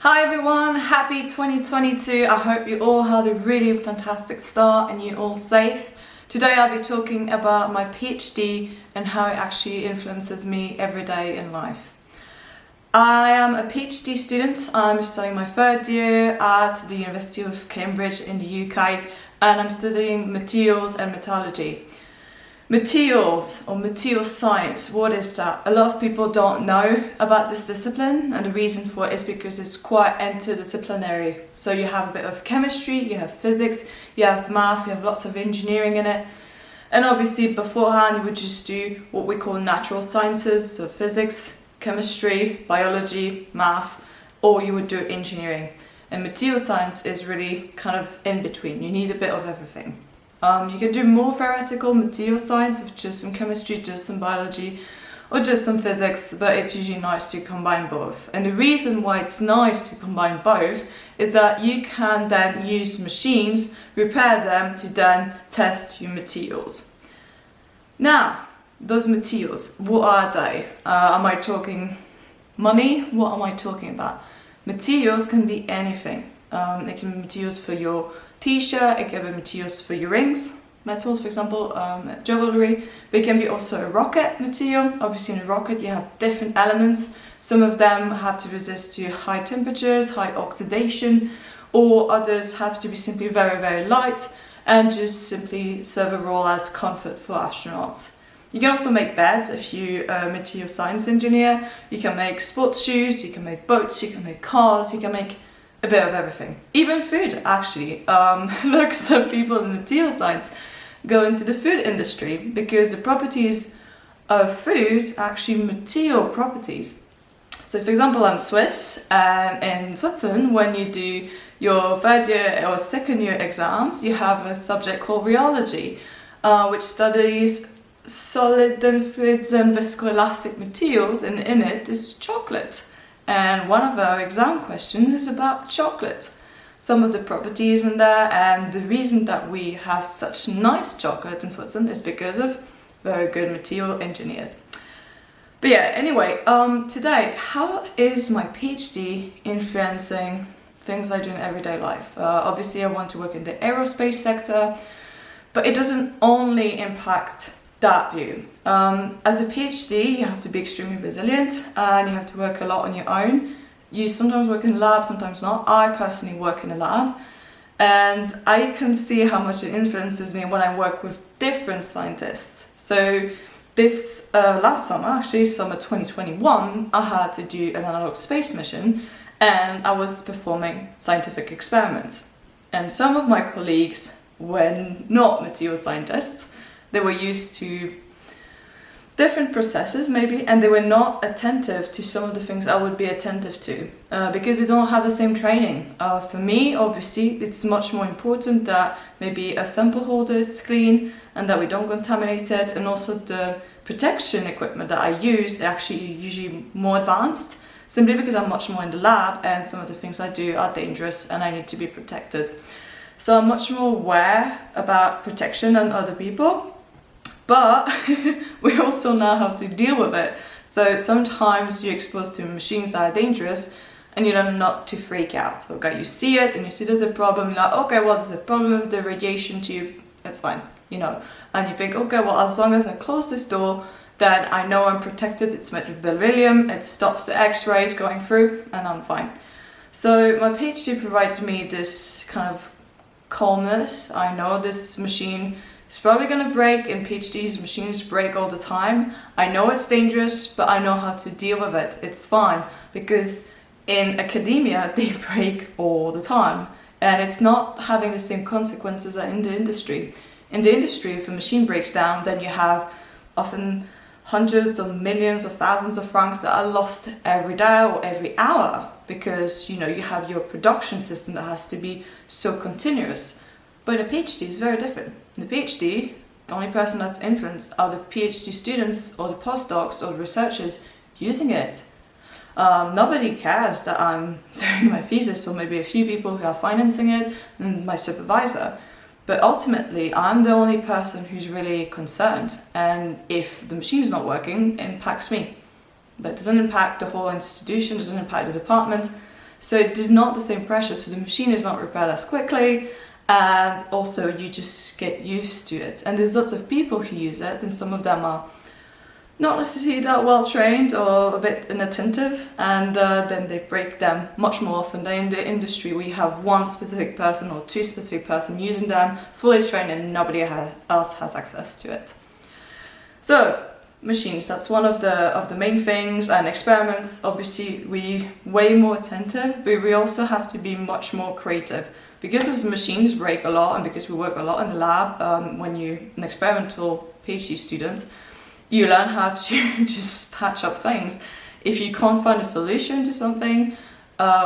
Hi everyone, happy 2022. I hope you all had a really fantastic start and you're all safe. Today I'll be talking about my PhD and how it actually influences me every day in life. I am a PhD student. I'm studying my third year at the University of Cambridge in the UK, and I'm studying materials and metallurgy. Materials or material science, what is that? A lot of people don't know about this discipline, and the reason for it is because it's quite interdisciplinary. So you have a bit of chemistry, you have physics, you have math, you have lots of engineering in it. And obviously beforehand you would just do what we call natural sciences, so physics, chemistry, biology, math, or you would do engineering. And material science is really kind of in between. You need a bit of everything. You can do more theoretical material science with just some chemistry, just some biology, or just some physics, but it's usually nice to combine both. And the reason why it's nice to combine both is that you can then use machines, repair them to then test your materials. Now, those materials, what are they? Am I talking money? What am I talking about? Materials can be anything. It can be materials for your t-shirt, it can be materials for your rings, metals for example, jewelry, but it can be also a rocket material. Obviously in a rocket you have different elements. Some of them have to resist to high temperatures, high oxidation, or others have to be simply very, very light and just simply serve a role as comfort for astronauts. You can also make beds if you're a material science engineer. You can make sports shoes, you can make boats, you can make cars, you can make a bit of everything. Even food, actually. Look, some people in material science go into the food industry because the properties of food are actually material properties. So for example, I'm Swiss, and in Switzerland, when you do your third year or second year exams, you have a subject called rheology, which studies solid and fluids and viscoelastic materials, and in it is chocolate. And one of our exam questions is about chocolate. Some of the properties in there, and the reason that we have such nice chocolate in Switzerland is because of very good material engineers. But yeah, anyway, today, how is my PhD influencing things I do in everyday life? Obviously I want to work in the aerospace sector, but it doesn't only impact that view. As a PhD, you have to be extremely resilient and you have to work a lot on your own. You sometimes work in a lab, sometimes not. I personally work in a lab, and I can see how much it influences me when I work with different scientists. So this last summer, actually summer 2021, I had to do an analog space mission and I was performing scientific experiments. And some of my colleagues were not material scientists. They were used to different processes maybe, and they were not attentive to some of the things I would be attentive to because they don't have the same training. For me, obviously, it's much more important that maybe a sample holder is clean and that we don't contaminate it, and also the protection equipment that I use is actually usually more advanced, simply because I'm much more in the lab and some of the things I do are dangerous and I need to be protected. So I'm much more aware about protection than other people. But we also know how to deal with it. So sometimes you're exposed to machines that are dangerous and you learn not to freak out. Okay, you see it and you see there's a problem, you're like, okay, well, there's a problem with the radiation tube, it's fine, you know. And you think, okay, well, as long as I close this door, then I know I'm protected, it's made of beryllium, it stops the X-rays going through, and I'm fine. So my PhD provides me this kind of calmness. I know this machine it's probably going to break. In PhDs, machines break all the time. I know it's dangerous, but I know how to deal with it. It's fine, because in academia, they break all the time. And it's not having the same consequences as in the industry. In the industry, if a machine breaks down, then you have often hundreds of millions of thousands of francs that are lost every day or every hour, because you have your production system that has to be so continuous. But a PhD is very different. In the PhD, the only person that's influenced are the PhD students or the postdocs or the researchers using it. Nobody cares that I'm doing my thesis, or maybe a few people who are financing it and my supervisor. But ultimately, I'm the only person who's really concerned. And if the machine's not working, it impacts me. But it doesn't impact the whole institution, doesn't impact the department. So it is not the same pressure, so the machine is not repaired as quickly, and also you just get used to it. And there's lots of people who use it, and some of them are not necessarily that well trained or a bit inattentive, and then they break them much more often than in the industry. We have one specific person or two specific person using them, fully trained, and nobody else has access to it. So machines, that's one of the main things, and experiments, obviously we way more attentive, but we also have to be much more creative. Because those machines break a lot, and because we work a lot in the lab, when you're an experimental PhD student, you learn how to just patch up things. If you can't find a solution to something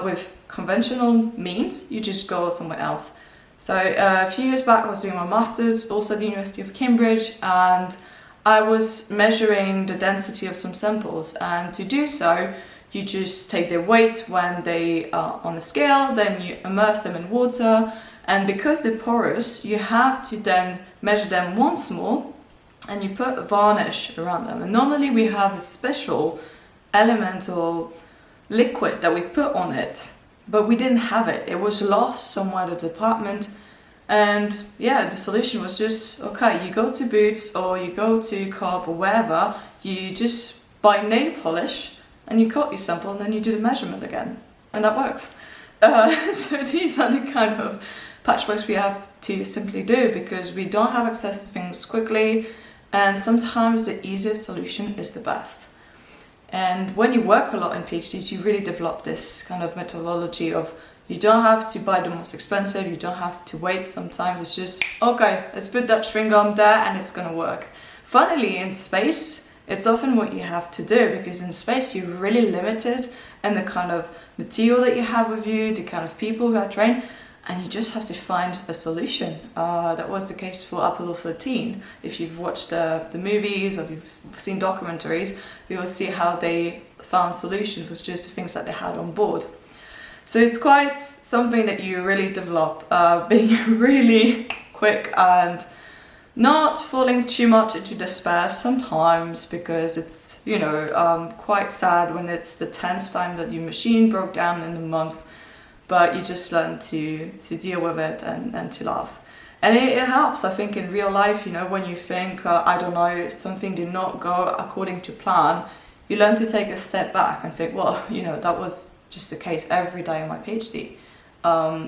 with conventional means, you just go somewhere else. So a few years back I was doing my master's also at the University of Cambridge, and I was measuring the density of some samples, and to do so you just take their weight when they are on a scale, then you immerse them in water, and because they're porous you have to then measure them once more, and you put a varnish around them. And normally we have a special element or liquid that we put on it, but we didn't have it. It was lost somewhere in the department. And yeah, the solution was just, okay, you go to Boots or you go to Cobb or wherever, you just buy nail polish and you cut your sample and then you do the measurement again. And that works. So these are the kind of patchworks we have to simply do, because we don't have access to things quickly, and sometimes the easiest solution is the best. And when you work a lot in PhDs, you really develop this kind of methodology of, you don't have to buy the most expensive, you don't have to wait. Sometimes it's just, okay, let's put that string gum there and it's gonna work. Funnily, in space, it's often what you have to do, because in space you're really limited in the kind of material that you have with you, the kind of people who are trained, and you just have to find a solution. That was the case for Apollo 13. If you've watched the movies or you've seen documentaries, you will see how they found solutions with just the things that they had on board. So it's quite something that you really develop, being really quick and not falling too much into despair sometimes, because it's, you know, quite sad when it's the 10th time that your machine broke down in a month. But you just learn to deal with it and to laugh. And it helps, I think, in real life, you know, when you think, I don't know, something did not go according to plan, you learn to take a step back and think, well, you know, that was just the case every day in my PhD.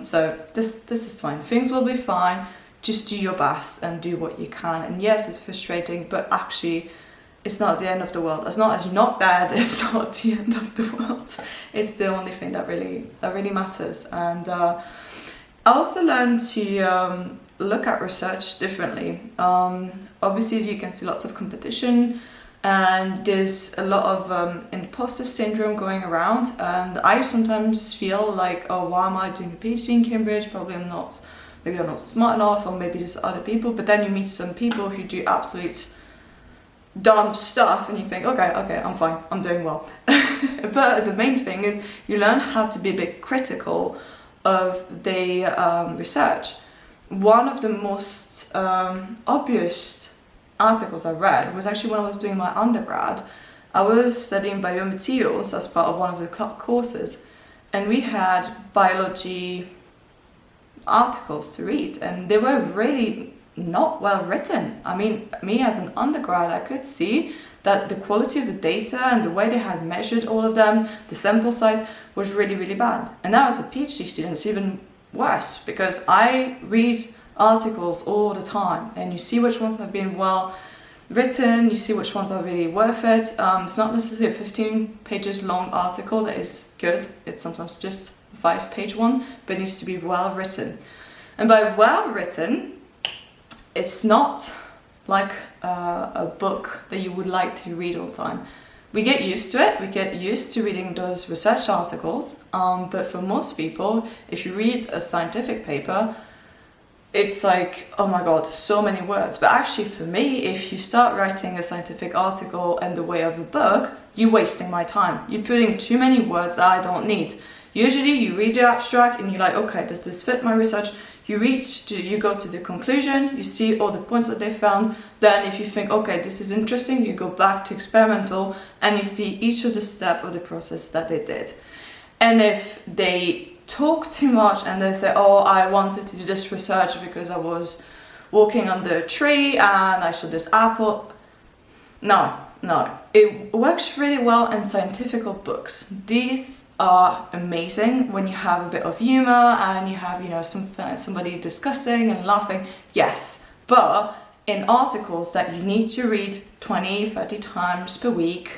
So this is fine. Things will be fine. Just do your best and do what you can. And yes, it's frustrating, but actually, it's not the end of the world. As long as you're not dead, it's not the end of the world. It's the only thing that really matters. And I also learned to look at research differently. Obviously, you can see lots of competition, and there's a lot of imposter syndrome going around. And I sometimes feel like, oh, why am I doing a PhD in Cambridge? Probably maybe I'm not smart enough, or maybe there's other people. But then you meet some people who do absolute dumb stuff and you think, okay, I'm fine, I'm doing well. But the main thing is you learn how to be a bit critical of the research. One of the most obvious articles I read was actually when I was doing my undergrad. I was studying biomaterials as part of one of the courses, and we had biology articles to read, and they were really not well written. I mean, me as an undergrad, I could see that the quality of the data and the way they had measured all of them, the sample size, was really, really bad. And now as a PhD student, it's even worse, because I read articles all the time, and you see which ones have been well written, you see which ones are really worth it. It's not necessarily a 15 pages long article that is good, it's sometimes just a 5-page one, but it needs to be well written. And by well written, it's not like a book that you would like to read all the time. We get used to it, we get used to reading those research articles, but for most people, if you read a scientific paper, it's like, oh my god, so many words. But actually for me, if you start writing a scientific article in the way of a book, you're wasting my time. You're putting too many words that I don't need. Usually you read the abstract and you're like, okay, does this fit my research? You go to the conclusion, you see all the points that they found. Then if you think, okay, this is interesting, you go back to experimental and you see each of the steps of the process that they did. And if they talk too much and they say, oh, I wanted to do this research because I was walking under a tree and I saw this apple. No. It works really well in scientific books. These are amazing when you have a bit of humor and you have, somebody discussing and laughing. Yes, but in articles that you need to read 20, 30 times per week,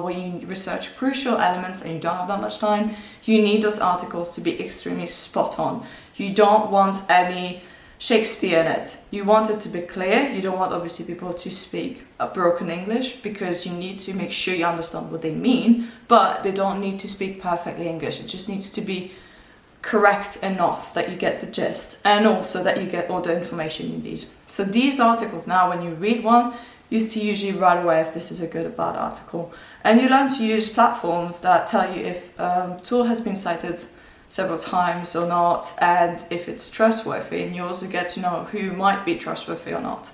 where you research crucial elements and you don't have that much time, you need those articles to be extremely spot on. You don't want any Shakespeare in it. You want it to be clear. You don't want obviously people to speak a broken English, because you need to make sure you understand what they mean, but they don't need to speak perfectly English. It just needs to be correct enough that you get the gist, and also that you get all the information you need. So these articles now, when you read one, you see usually right away if this is a good or bad article. And you learn to use platforms that tell you if a tool has been cited several times or not, and if it's trustworthy, and you also get to know who might be trustworthy or not.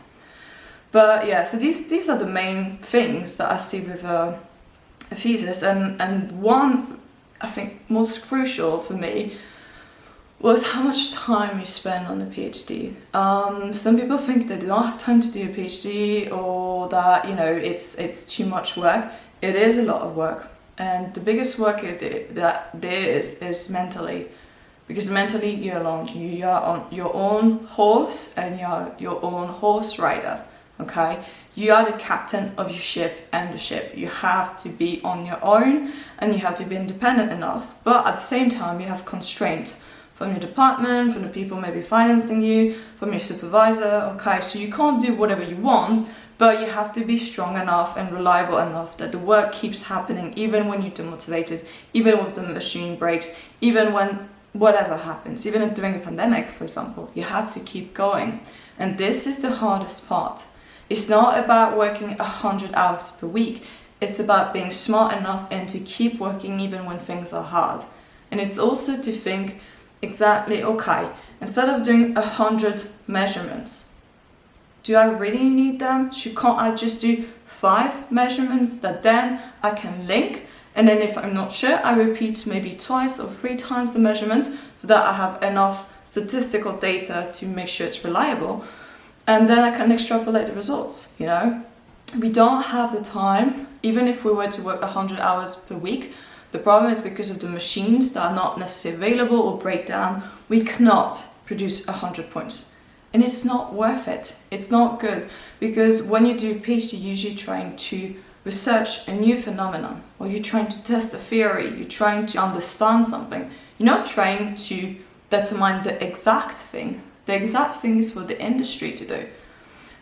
But yeah, so these are the main things that I see with a thesis, and one, I think, most crucial for me was how much time you spend on a PhD. Some people think they don't have time to do a PhD, or that it's too much work. It is a lot of work. And the biggest work that there is mentally, because mentally you're alone. You are on your own horse and you're your own horse rider, okay? You are the captain of your ship and the ship. You have to be on your own and you have to be independent enough. But at the same time, you have constraints from your department, from the people maybe financing you, from your supervisor, okay? So you can't do whatever you want, but you have to be strong enough and reliable enough that the work keeps happening, even when you're demotivated, even when the machine breaks, even when whatever happens, even during a pandemic, for example. You have to keep going. And this is the hardest part. It's not about working 100 hours per week. It's about being smart enough and to keep working even when things are hard. And it's also to think exactly, okay, instead of doing 100 measurements, do I really need them? Can't I just do 5 measurements that then I can link? And then if I'm not sure, I repeat maybe 2 or 3 times the measurement so that I have enough statistical data to make sure it's reliable. And then I can extrapolate the results, We don't have the time, even if we were to work 100 hours per week. The problem is because of the machines that are not necessarily available or break down, we cannot produce 100 points. And it's not worth it. It's not good, because when you do a PhD, you're usually trying to research a new phenomenon, or you're trying to test a theory, you're trying to understand something. You're not trying to determine the exact thing. The exact thing is for the industry to do.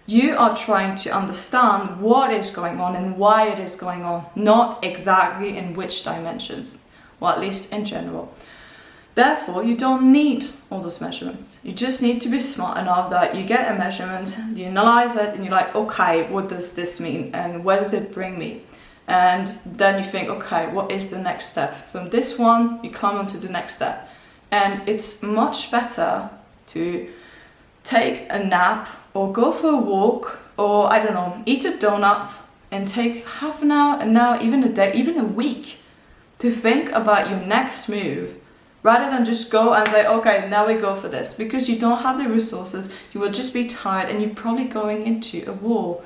You are trying to understand what is going on and why it is going on, not exactly in which dimensions, or at least in general. Therefore, you don't need all those measurements. You just need to be smart enough that you get a measurement, you analyze it, and you're like, okay, what does this mean? And where does it bring me? And then you think, okay, what is the next step? From this one, you come on to the next step. And it's much better to take a nap or go for a walk or, I don't know, eat a donut and take half an hour, even a day, even a week to think about your next move, rather than just go and say, okay, now we go for this, because you don't have the resources, you will just be tired and you're probably going into a wall.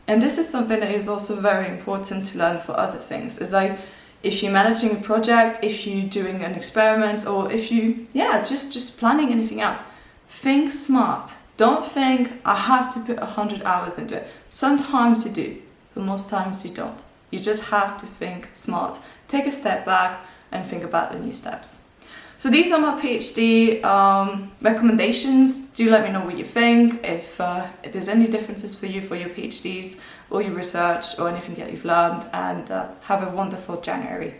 And this is something that is also very important to learn for other things. It's like, if you're managing a project, if you're doing an experiment, or if you, just planning anything out, think smart. Don't think, I have to put 100 hours into it. Sometimes you do, but most times you don't. You just have to think smart. Take a step back and think about the new steps. So these are my PhD recommendations. Do let me know what you think, if there's any differences for you for your PhDs or your research or anything that you've learned, and have a wonderful January.